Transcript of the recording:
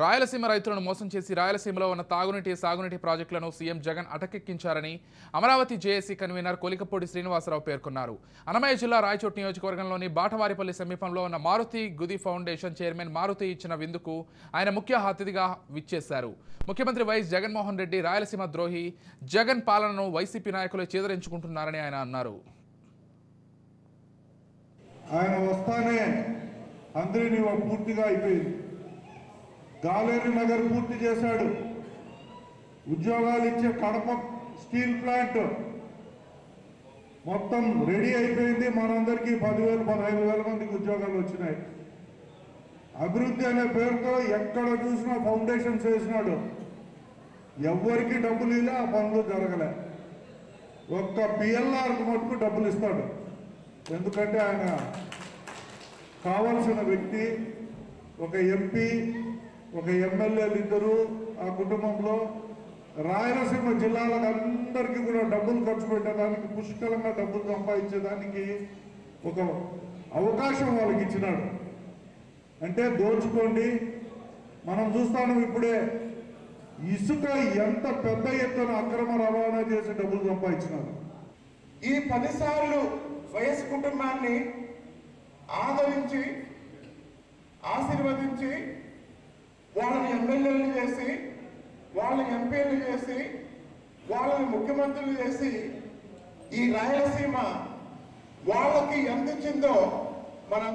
రాయలసీమ రైతులను మోసం చేసి రాయలసీమలో ఉన్న తాగునీటి సాగునీటి ప్రాజెక్టులను సీఎం జగన్ అటకెక్కించారని అమరావతి జేఏసీ కన్వీనర్ కొలికపూడి శ్రీనివాసరావు పేర్కొన్నారు. అన్నమయ్య జిల్లా రాయచోటి నియోజకవర్గంలోని బాటవారిపల్లి సమీపంలో ఉన్న మారుతి గుది ఫౌండేషన్ చైర్మన్ మారుతి ఇచ్చిన విందుకు ఆయన ముఖ్య అతిథిగా విచ్చేశారు. ముఖ్యమంత్రి వైఎస్ జగన్మోహన్ రెడ్డి రాయలసీమ ద్రోహి, జగన్ పాలనను వైసీపీ నాయకులు చేదరించుకుంటున్నారని ఆయన అన్నారు. ఆయన వస్తానే అందరినీ పూర్తిగా అయిపోయింది. గాలేరు నగర్ పూర్తి చేశాడు. ఉద్యోగాలు ఇచ్చే కడప స్టీల్ ప్లాంట్ మొత్తం రెడీ అయిపోయింది. మనందరికీ 10,000 15,000 మందికి ఉద్యోగాలు వచ్చినాయి. అభివృద్ధి అనే పేరుతో ఎక్కడ చూసినా ఫౌండేషన్స్ వేసినాడు. ఎవరికి డబ్బులు ఇలా ఆ పనులు జరగలే. ఒక్క పిఎల్ఆర్కు మటుకు డబ్బులు ఇస్తాడు. ఎందుకంటే ఆయన కావాల్సిన వ్యక్తి, ఒక ఎంపీ, ఒక ఎమ్మెల్యేలు ఇద్దరు ఆ కుటుంబంలో రాయలసీమ జిల్లాలకు అందరికీ కూడా డబ్బులు ఖర్చు పెట్టడానికి, పుష్కలంగా డబ్బులు సంపాదించేదానికి ఒక అవకాశం వాళ్ళకి ఇచ్చినాడు. అంటే దోచుకోండి. మనం చూస్తాను ఇప్పుడే ఇసుక ఎంత పెద్ద ఎత్తున అక్రమ రవాణా చేసి డబ్బులు సంపాదించినారు. ఈ 10 సార్లు వైఎస్ కుటుంబాన్ని ఆదరించి ఆశీర్వదించి వాళ్ళని ఎమ్మెల్యేలు చేసి, వాళ్ళని ఎంపీలు చేసి, వాళ్ళని ముఖ్యమంత్రులు చేసి ఈ రాయలసీమ వాళ్ళకి ఎంత ఇచ్చిందో మనం